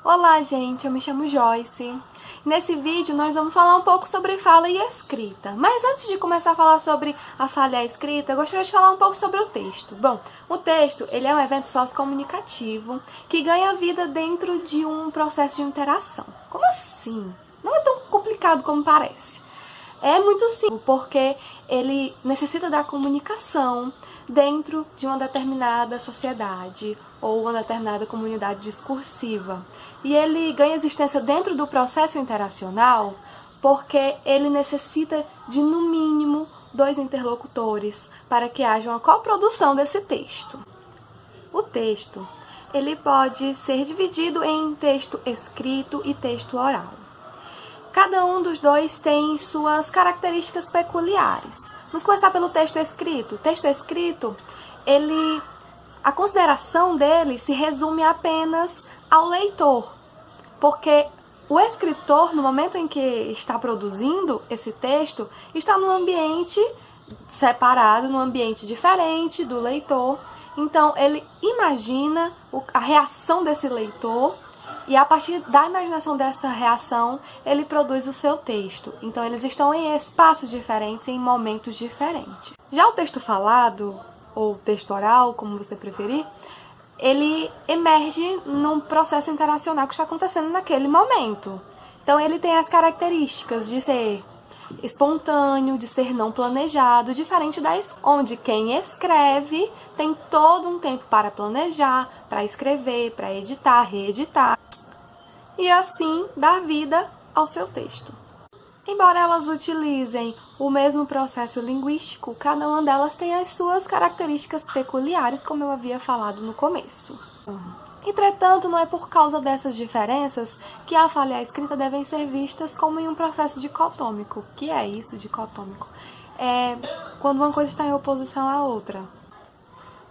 Olá, gente, eu me chamo Joyce. Nesse vídeo nós vamos falar um pouco sobre fala e escrita. Mas antes de começar a falar sobre a fala e a escrita, eu gostaria de falar um pouco sobre o texto. Bom, o texto ele é um evento sociocomunicativo que ganha vida dentro de um processo de interação. Como assim? Não é tão complicado como parece. É muito simples, porque ele necessita da comunicação dentro de uma determinada sociedade ou uma determinada comunidade discursiva. E ele ganha existência dentro do processo interacional porque ele necessita de, no mínimo, 2 interlocutores para que haja uma coprodução desse texto. O texto ele pode ser dividido em texto escrito e texto oral. Cada um dos dois tem suas características peculiares. Vamos começar pelo texto escrito. O texto escrito, a consideração dele se resume apenas ao leitor, porque o escritor, no momento em que está produzindo esse texto, está num ambiente separado, num ambiente diferente do leitor. Então, ele imagina a reação desse leitor e a partir da imaginação dessa reação, ele produz o seu texto. Então, eles estão em espaços diferentes, em momentos diferentes. Já o texto falado, ou texto oral, como você preferir, ele emerge num processo interacional que está acontecendo naquele momento. Então, ele tem as características de ser espontâneo, de ser não planejado, diferente onde quem escreve tem todo um tempo para planejar, para escrever, para editar, reeditar, e assim dar vida ao seu texto. Embora elas utilizem o mesmo processo linguístico, cada uma delas tem as suas características peculiares, como eu havia falado no começo. Entretanto, não é por causa dessas diferenças que a fala e a escrita devem ser vistas como em um processo dicotômico. O que é isso, dicotômico? É quando uma coisa está em oposição à outra.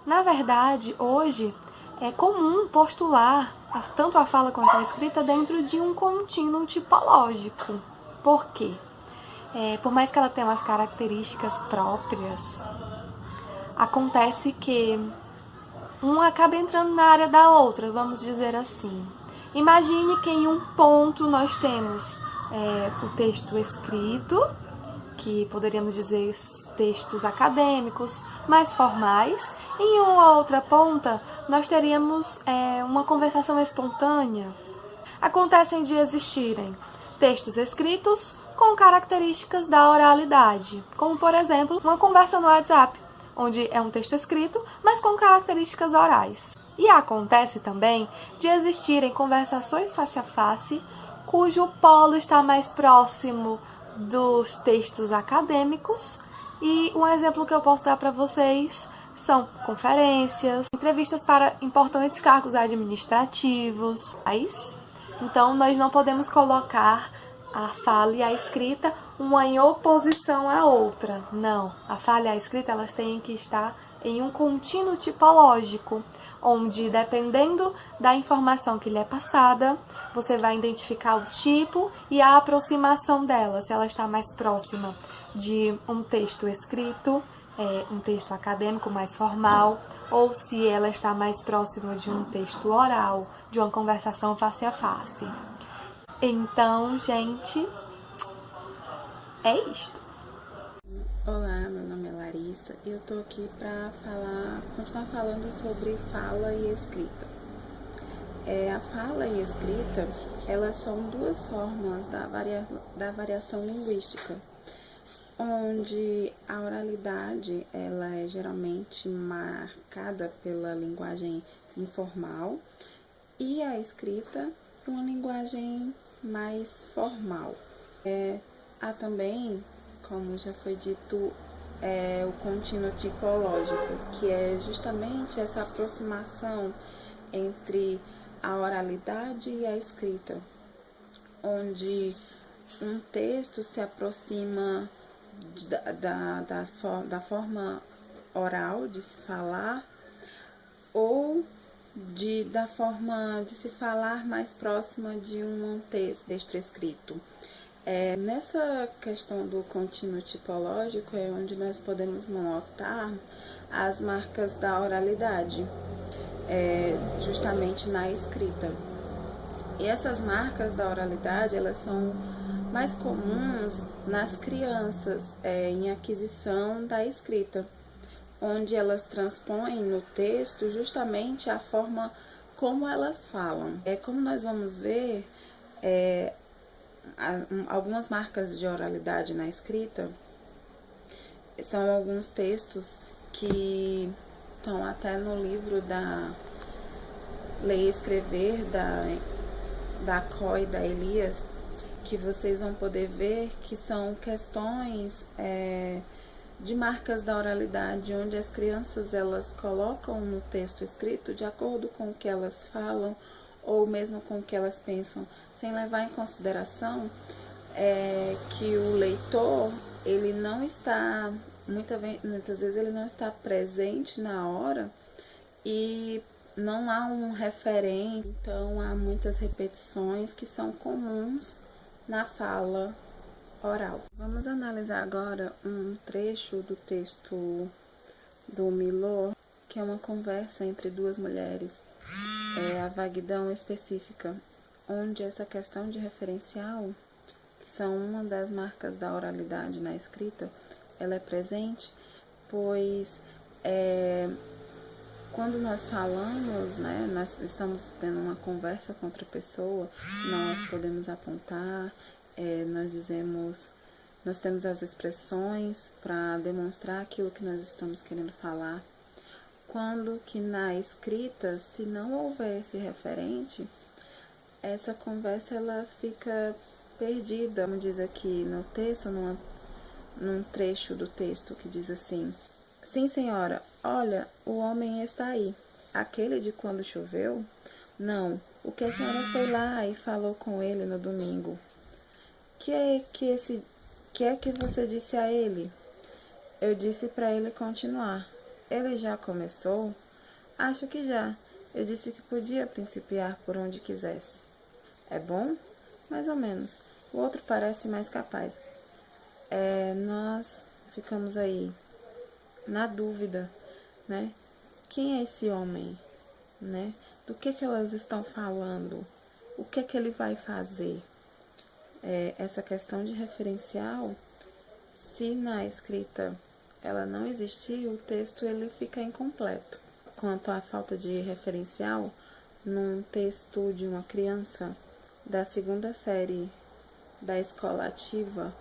Na verdade, hoje, é comum postular tanto a fala quanto a escrita dentro de um contínuo tipológico. Por quê? Por mais que ela tenha umas características próprias, acontece que uma acaba entrando na área da outra, vamos dizer assim. Imagine que em um ponto nós temos o texto escrito, que poderíamos dizer textos acadêmicos, mais formais. Em uma outra ponta, nós teríamos uma conversação espontânea. Acontecem de existirem textos escritos com características da oralidade, como, por exemplo, uma conversa no WhatsApp, onde é um texto escrito, mas com características orais. E acontece também de existirem conversações face a face, cujo polo está mais próximo dos textos acadêmicos. E um exemplo que eu posso dar para vocês são conferências, entrevistas para importantes cargos administrativos. Então, nós não podemos colocar a fala e a escrita uma em oposição à outra. Não, a fala e a escrita elas têm que estar em um contínuo tipológico, onde, dependendo da informação que lhe é passada, você vai identificar o tipo e a aproximação dela, se ela está mais próxima de um texto escrito, um texto acadêmico mais formal, ou se ela está mais próxima de um texto oral, de uma conversação face a face. Então, gente, é isto. Olá, meu nome é Larissa e eu tô aqui para continuar falando sobre fala e escrita. A fala e a escrita, elas são duas formas da variação linguística, onde a oralidade ela é geralmente marcada pela linguagem informal e a escrita por uma linguagem mais formal. Há também, como já foi dito, o contínuo tipológico, que é justamente essa aproximação entre a oralidade e a escrita, onde um texto se aproxima da forma oral de se falar ou da forma de se falar mais próxima de um texto escrito. Nessa questão do contínuo tipológico é onde nós podemos notar as marcas da oralidade, justamente na escrita. E essas marcas da oralidade, elas são mais comuns nas crianças, em aquisição da escrita, onde elas transpõem no texto justamente a forma como elas falam. Como nós vamos ver, algumas marcas de oralidade na escrita são alguns textos que estão até no livro da Ler e Escrever, da Có e da Elias, que vocês vão poder ver que são questões de marcas da oralidade, onde as crianças elas colocam no texto escrito de acordo com o que elas falam ou mesmo com o que elas pensam, sem levar em consideração que o leitor ele não está, muitas vezes ele não está presente na hora e não há um referente, então há muitas repetições que são comuns na fala oral. Vamos analisar agora um trecho do texto do Milor, que é uma conversa entre duas mulheres, a vaguidão específica, onde essa questão de referencial, que são uma das marcas da oralidade na escrita, ela é presente, pois quando nós falamos, né, nós estamos tendo uma conversa com outra pessoa, nós podemos apontar, nós temos as expressões para demonstrar aquilo que nós estamos querendo falar. Quando que na escrita, se não houver esse referente, essa conversa ela fica perdida. Como diz aqui no texto, num trecho do texto que diz assim: sim, senhora, olha, o homem está aí. Aquele de quando choveu? Não, o que a senhora foi lá e falou com ele no domingo? Que é que você disse a ele? Eu disse para ele continuar. Ele já começou? Acho que já. Eu disse que podia principiar por onde quisesse. É bom? Mais ou menos. O outro parece mais capaz. Nós ficamos aí na dúvida, né? Quem é esse homem, né? Do que elas estão falando? O que ele vai fazer? Essa questão de referencial, se na escrita ela não existir, o texto ele fica incompleto. Quanto à falta de referencial, num texto de uma criança da 2ª série da escola ativa,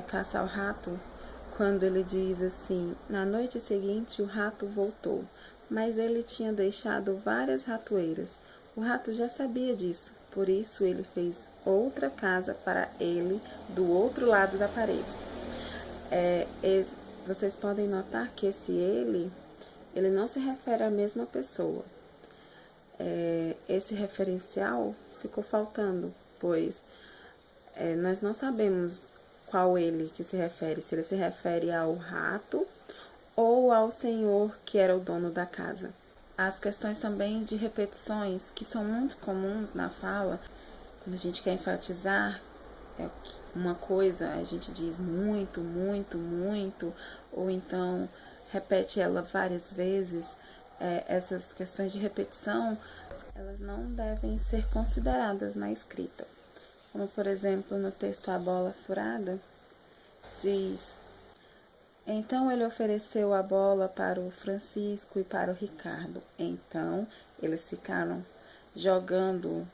Caça ao Rato, quando ele diz assim: na noite seguinte o rato voltou, mas ele tinha deixado várias ratoeiras. O rato já sabia disso, por isso ele fez outra casa para ele do outro lado da parede. Vocês podem notar que esse ele não se refere à mesma pessoa. Esse referencial ficou faltando, pois nós não sabemos qual ele que se refere, se ele se refere ao rato ou ao senhor que era o dono da casa. As questões também de repetições, que são muito comuns na fala, quando a gente quer enfatizar uma coisa, a gente diz muito, muito, muito, ou então repete ela várias vezes. Essas questões de repetição, elas não devem ser consideradas na escrita. Como, por exemplo, no texto A Bola Furada, diz: então ele ofereceu a bola para o Francisco e para o Ricardo. Então eles ficaram jogando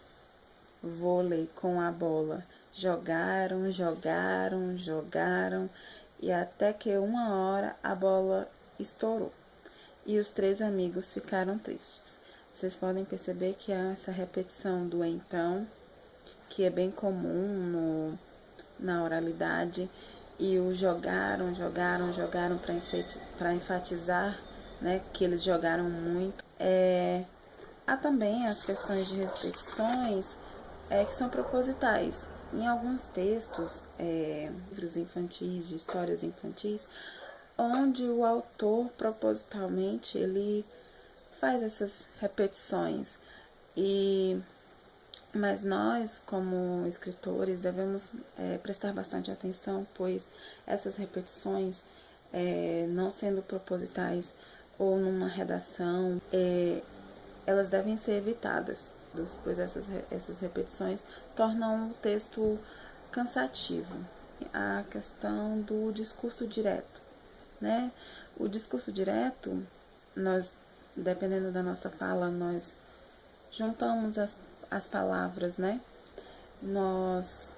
vôlei com a bola. Jogaram, jogaram, jogaram, e até que uma hora a bola estourou. E os 3 amigos ficaram tristes. Vocês podem perceber que há essa repetição do então, que é bem comum na oralidade, e o jogaram, jogaram, jogaram para enfatizar, né, que eles jogaram muito. Há também as questões de repetições que são propositais. Em alguns textos, livros infantis, de histórias infantis, onde o autor propositalmente ele faz essas repetições. Mas nós, como escritores, devemos prestar bastante atenção, pois essas repetições, não sendo propositais ou numa redação, elas devem ser evitadas. pois essas repetições tornam o texto cansativo. A questão do discurso direto, né? O discurso direto, nós, dependendo da nossa fala, nós juntamos as palavras, né? Nós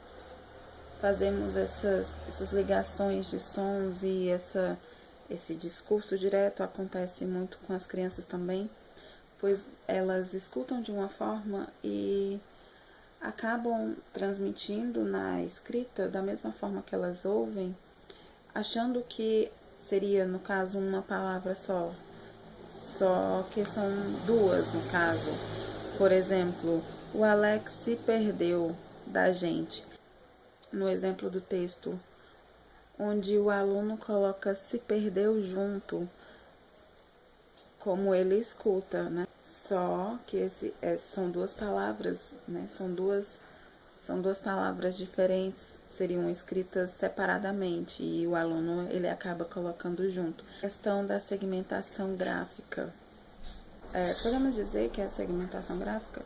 fazemos essas ligações de sons e esse discurso direto acontece muito com as crianças também, pois elas escutam de uma forma e acabam transmitindo na escrita da mesma forma que elas ouvem, achando que seria, no caso, uma palavra só que são duas, no caso. Por exemplo, o Alex se perdeu da gente. No exemplo do texto, onde o aluno coloca se perdeu junto, como ele escuta, né? Só que são duas palavras, né? São duas palavras diferentes, seriam escritas separadamente e o aluno ele acaba colocando junto. A questão da segmentação gráfica. Podemos dizer que a segmentação gráfica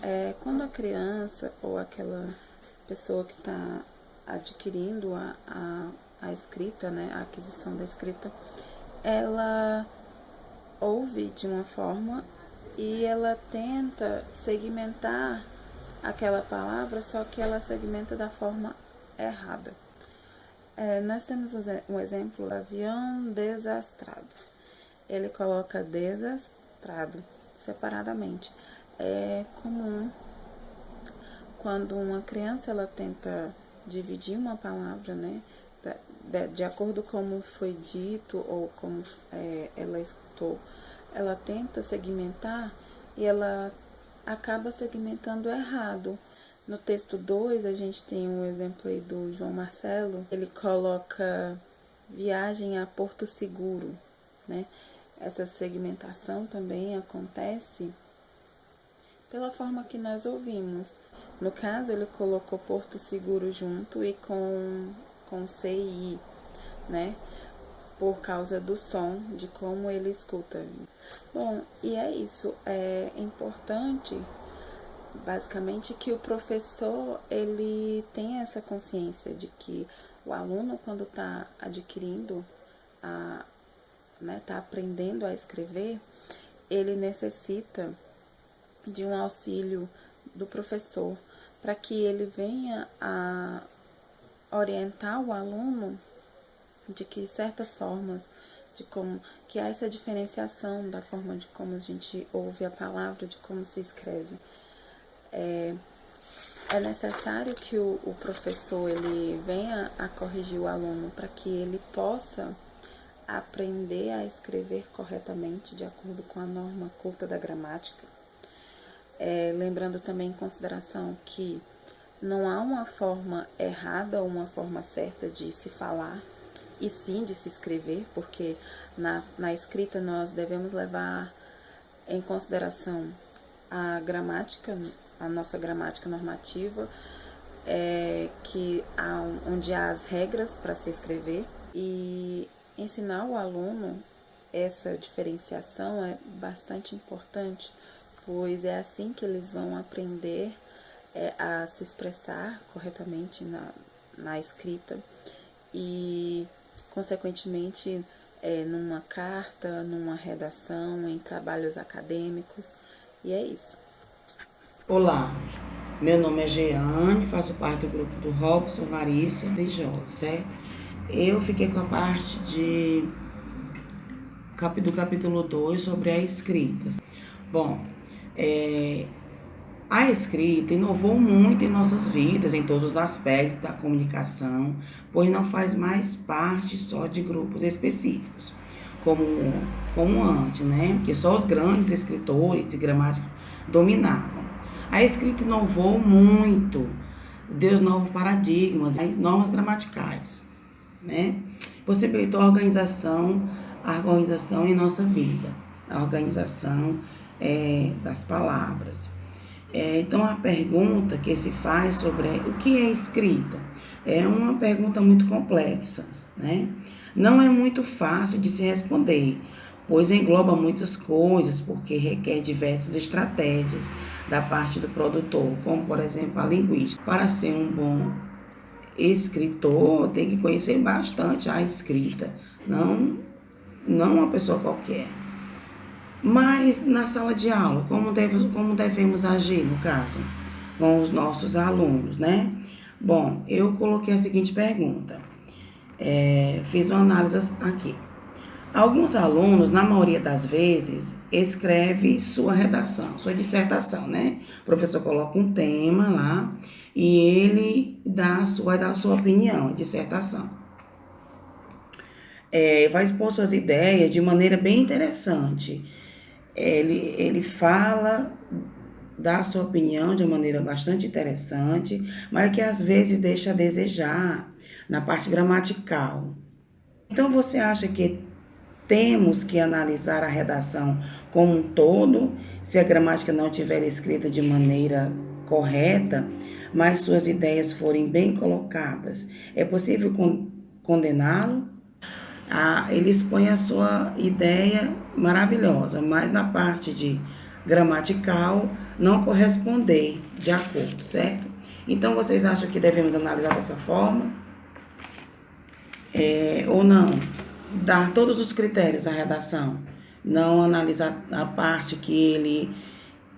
é quando a criança ou aquela pessoa que está adquirindo a escrita, né, a aquisição da escrita, ela ouve de uma forma e ela tenta segmentar aquela palavra, só que ela segmenta da forma errada. Nós temos um exemplo, avião desastrado. Ele coloca desastrado separadamente. É comum quando uma criança ela tenta dividir uma palavra, né, de acordo com como foi dito ou como ela escutou, ela tenta segmentar e ela acaba segmentando errado. No texto 2, a gente tem um exemplo aí do João Marcelo, ele coloca viagem a Porto Seguro, né? Essa segmentação também acontece pela forma que nós ouvimos. No caso, ele colocou Porto Seguro junto e com CI, né? Por causa do som, de como ele escuta. Bom, e é isso. É importante, basicamente, que o professor ele tenha essa consciência de que o aluno, quando está adquirindo, está aprendendo a escrever, ele necessita de um auxílio do professor para que ele venha a orientar o aluno de que certas formas, de como que há essa diferenciação da forma de como a gente ouve a palavra, de como se escreve. É necessário que o professor ele venha a corrigir o aluno para que ele possa aprender a escrever corretamente de acordo com a norma culta da gramática. Lembrando também em consideração que não há uma forma errada ou uma forma certa de se falar, e sim de se escrever, porque na escrita nós devemos levar em consideração a gramática, a nossa gramática normativa, onde há as regras para se escrever, e ensinar o aluno essa diferenciação é bastante importante, pois é assim que eles vão aprender a se expressar corretamente na escrita e, consequentemente, numa carta, numa redação, em trabalhos acadêmicos, e é isso. Olá, meu nome é Jeane, faço parte do grupo do Robson, Larissa e Jorge, certo? Eu fiquei com a parte do capítulo 2 sobre a escrita. Bom, a escrita inovou muito em nossas vidas, em todos os aspectos da comunicação, pois não faz mais parte só de grupos específicos, como antes, né? Porque só os grandes escritores e gramáticos dominavam. A escrita inovou muito, deu novos paradigmas, as normas gramaticais, né? Possibilitou a organização em nossa vida, a organização das palavras. Então, a pergunta que se faz sobre o que é escrita é uma pergunta muito complexa, né? Não é muito fácil de se responder, pois engloba muitas coisas, porque requer diversas estratégias, da parte do produtor, como por exemplo a linguística. Para ser um bom escritor, tem que conhecer bastante a escrita, não uma pessoa qualquer. Mas na sala de aula, como devemos agir no caso com os nossos alunos, né? Bom, eu coloquei a seguinte pergunta, fiz uma análise aqui. Alguns alunos, na maioria das vezes, escreve sua redação, sua dissertação, né? O professor coloca um tema lá e ele vai dar a sua opinião, a dissertação. Vai expor suas ideias de maneira bem interessante. Ele fala, dá a sua opinião de maneira bastante interessante, mas que às vezes deixa a desejar na parte gramatical. Então, você acha que temos que analisar a redação como um todo, se a gramática não estiver escrita de maneira correta, mas suas ideias forem bem colocadas? É possível condená-lo? Ele expõe a sua ideia maravilhosa, mas na parte de gramatical não corresponder de acordo, certo? Então, vocês acham que devemos analisar dessa forma? Ou não? Dar todos os critérios à redação, não analisar a parte que ele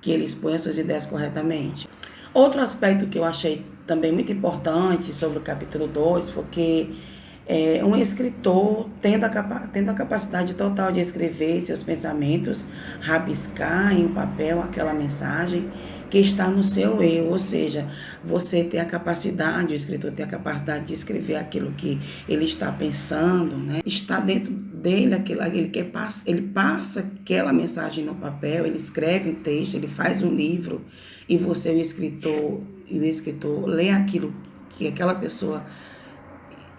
expõe as suas ideias corretamente. Outro aspecto que eu achei também muito importante sobre o capítulo 2 foi que um escritor tendo a capacidade total de escrever seus pensamentos, rabiscar em um papel aquela mensagem que está no seu eu, ou seja, você tem a capacidade, o escritor tem a capacidade de escrever aquilo que ele está pensando, né? Está dentro dele, ele passa aquela mensagem no papel, ele escreve um texto, ele faz um livro, e você, o escritor lê aquilo que aquela pessoa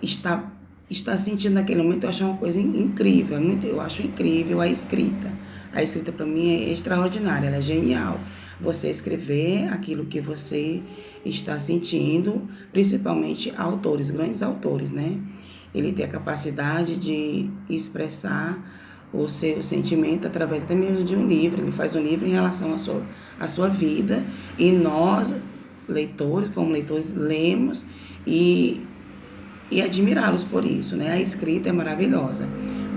está sentindo naquele momento. Eu acho uma coisa incrível, eu acho incrível a escrita. A escrita para mim é extraordinária, ela é genial. Você escrever aquilo que você está sentindo, principalmente autores, grandes autores, né? Ele tem a capacidade de expressar o seu sentimento através até mesmo de um livro. Ele faz um livro em relação à sua vida, e nós, leitores, como leitores, lemos e admirá-los por isso, né? A escrita é maravilhosa.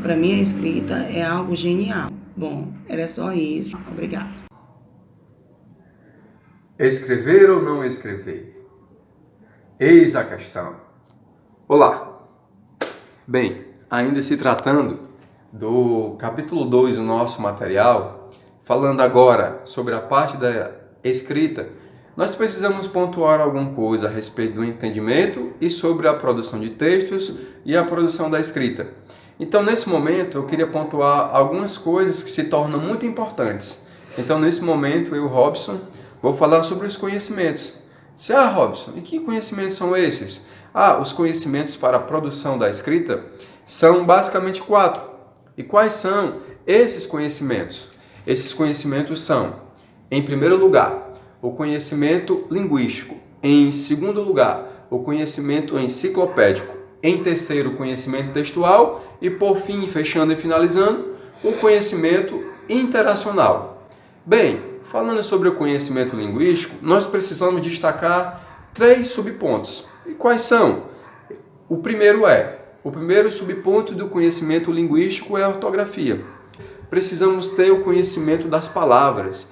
Para mim, a escrita é algo genial. Bom, era só isso. Obrigada. Escrever ou não escrever? Eis a questão. Olá! Bem, ainda se tratando do capítulo 2 do nosso material, falando agora sobre a parte da escrita, nós precisamos pontuar alguma coisa a respeito do entendimento e sobre a produção de textos e a produção da escrita. Então, nesse momento, eu queria pontuar algumas coisas que se tornam muito importantes. Então, nesse momento, eu, Robson, vou falar sobre os conhecimentos. Robson, e que conhecimentos são esses? Os conhecimentos para a produção da escrita são basicamente 4. E quais são esses conhecimentos? Esses conhecimentos são, em primeiro lugar, o conhecimento linguístico. Em segundo lugar, o conhecimento enciclopédico. Em terceiro, o conhecimento textual. E por fim, fechando e finalizando, o conhecimento interacional. Bem, falando sobre o conhecimento linguístico, nós precisamos destacar 3 subpontos. E quais são? O primeiro subponto do conhecimento linguístico é a ortografia. Precisamos ter o conhecimento das palavras,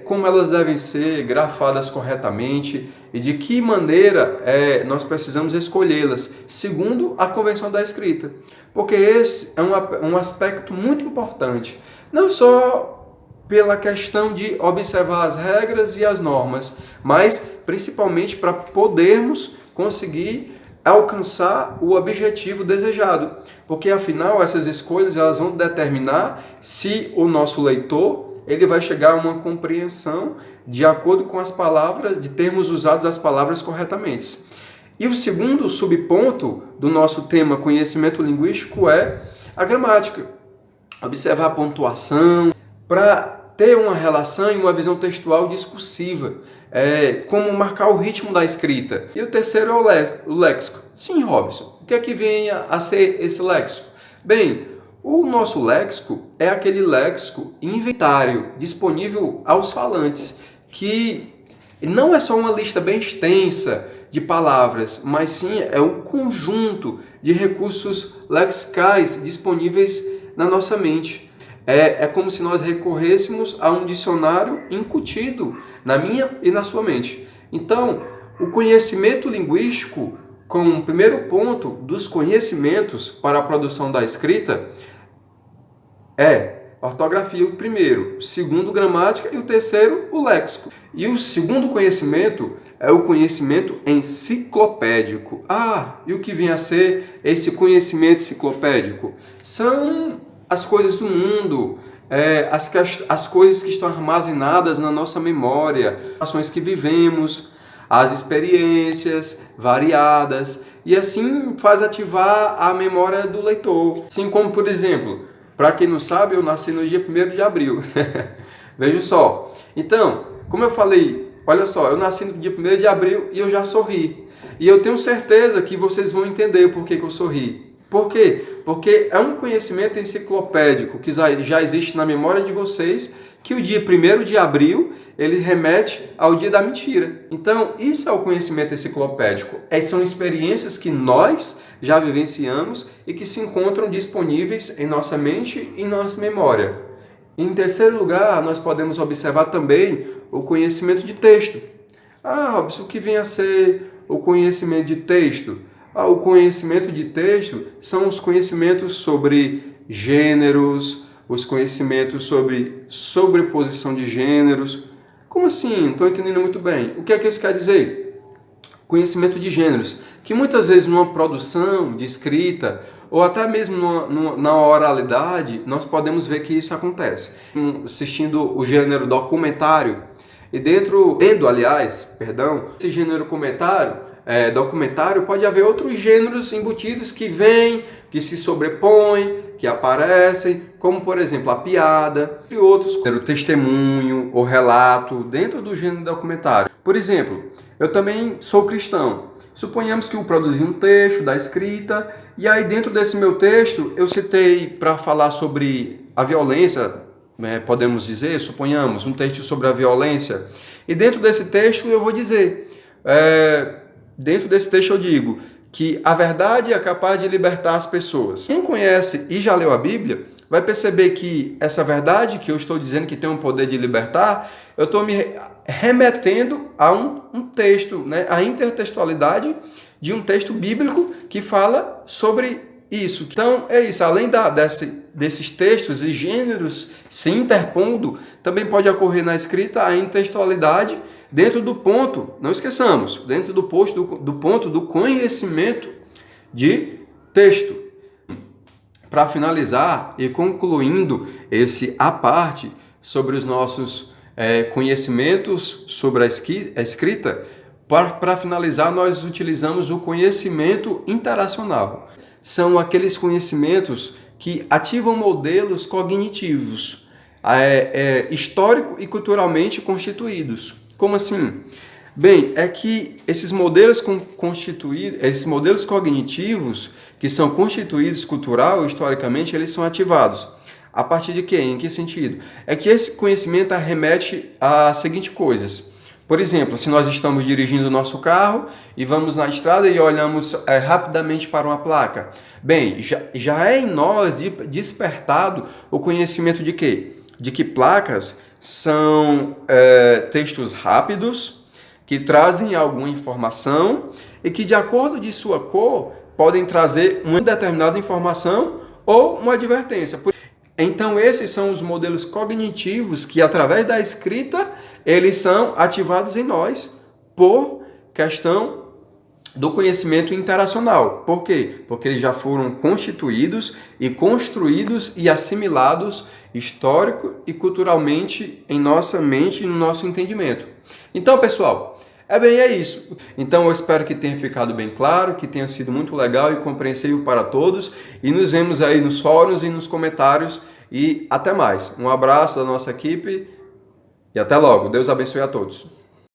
como elas devem ser grafadas corretamente e de que maneira nós precisamos escolhê-las, segundo a convenção da escrita. Porque esse é um aspecto muito importante, não só pela questão de observar as regras e as normas, mas principalmente para podermos conseguir alcançar o objetivo desejado. Porque afinal essas escolhas elas vão determinar se o nosso leitor ele vai chegar a uma compreensão de acordo com as palavras, de termos usado as palavras corretamente. E o segundo subponto do nosso tema conhecimento linguístico é a gramática. Observar a pontuação, para ter uma relação e uma visão textual discursiva, como marcar o ritmo da escrita. E o terceiro é o léxico. Sim, Robson, o que é que vem a ser esse léxico? Bem, o nosso léxico é aquele léxico inventário disponível aos falantes, que não é só uma lista bem extensa de palavras, mas sim é um conjunto de recursos lexicais disponíveis na nossa mente. É como se nós recorrêssemos a um dicionário incutido na minha e na sua mente. Então, o conhecimento linguístico, como o primeiro ponto dos conhecimentos para a produção da escrita, é ortografia o primeiro, o segundo gramática e o terceiro o léxico. E o segundo conhecimento é o conhecimento enciclopédico. E o que vem a ser esse conhecimento enciclopédico? São as coisas do mundo, as coisas que estão armazenadas na nossa memória, as ações que vivemos, as experiências variadas, e assim faz ativar a memória do leitor. Assim como, por exemplo, para quem não sabe, eu nasci no dia 1º de abril. Veja só. Então, como eu falei, olha só, eu nasci no dia 1º de abril e eu já sorri. E eu tenho certeza que vocês vão entender o porquê que eu sorri. Por quê? Porque é um conhecimento enciclopédico que já existe na memória de vocês, que o dia 1º de abril ele remete ao dia da mentira. Então, isso é o conhecimento enciclopédico. São experiências que nós já vivenciamos e que se encontram disponíveis em nossa mente e em nossa memória. Em terceiro lugar, nós podemos observar também o conhecimento de texto. Robson, o que vem a ser o conhecimento de texto? O conhecimento de texto são os conhecimentos sobre gêneros, os conhecimentos sobre sobreposição de gêneros. Como assim? Não estou entendendo muito bem. O que é que isso quer dizer? Conhecimento de gêneros, que muitas vezes numa produção de escrita, ou até mesmo na oralidade, nós podemos ver que isso acontece. Assistindo o gênero documentário, e esse gênero documentário, pode haver outros gêneros embutidos que vêm, que se sobrepõem, que aparecem, como por exemplo a piada e outros, o testemunho, o relato, dentro do gênero documentário. Por exemplo, eu também sou cristão. Suponhamos que eu produzi um texto da escrita, e aí dentro desse meu texto eu citei para falar sobre a violência, podemos dizer, suponhamos, um texto sobre a violência, e dentro desse texto eu vou dizer, dentro desse texto eu digo que a verdade é capaz de libertar as pessoas. Quem conhece e já leu a Bíblia vai perceber que essa verdade que eu estou dizendo que tem um poder de libertar, eu estou me remetendo a um texto, a intertextualidade de um texto bíblico que fala sobre isso. Então é isso, além desses textos e gêneros se interpondo, também pode ocorrer na escrita a intertextualidade dentro do ponto, não esqueçamos, dentro do ponto do conhecimento de texto. Para finalizar e concluindo a parte sobre os nossos conhecimentos sobre a escrita, para finalizar nós utilizamos o conhecimento interacional. São aqueles conhecimentos que ativam modelos cognitivos, histórico e culturalmente constituídos. Como assim? Bem, é que esses modelos cognitivos que são constituídos cultural e historicamente, eles são ativados. A partir de quê? Em que sentido? É que esse conhecimento remete às seguintes coisas. Por exemplo, se nós estamos dirigindo o nosso carro e vamos na estrada e olhamos rapidamente para uma placa. Bem, já é em nós despertado o conhecimento de quê? De que placas são textos rápidos, que trazem alguma informação e que, de acordo de sua cor, podem trazer uma determinada informação ou uma advertência. Então, esses são os modelos cognitivos que, através da escrita, eles são ativados em nós por questão do conhecimento interacional. Por quê? Porque eles já foram constituídos e construídos e assimilados histórico e culturalmente em nossa mente e no nosso entendimento. Então, pessoal, é isso. Então, eu espero que tenha ficado bem claro, que tenha sido muito legal e compreensível para todos. E nos vemos aí nos fóruns e nos comentários. E até mais. Um abraço da nossa equipe e até logo. Deus abençoe a todos.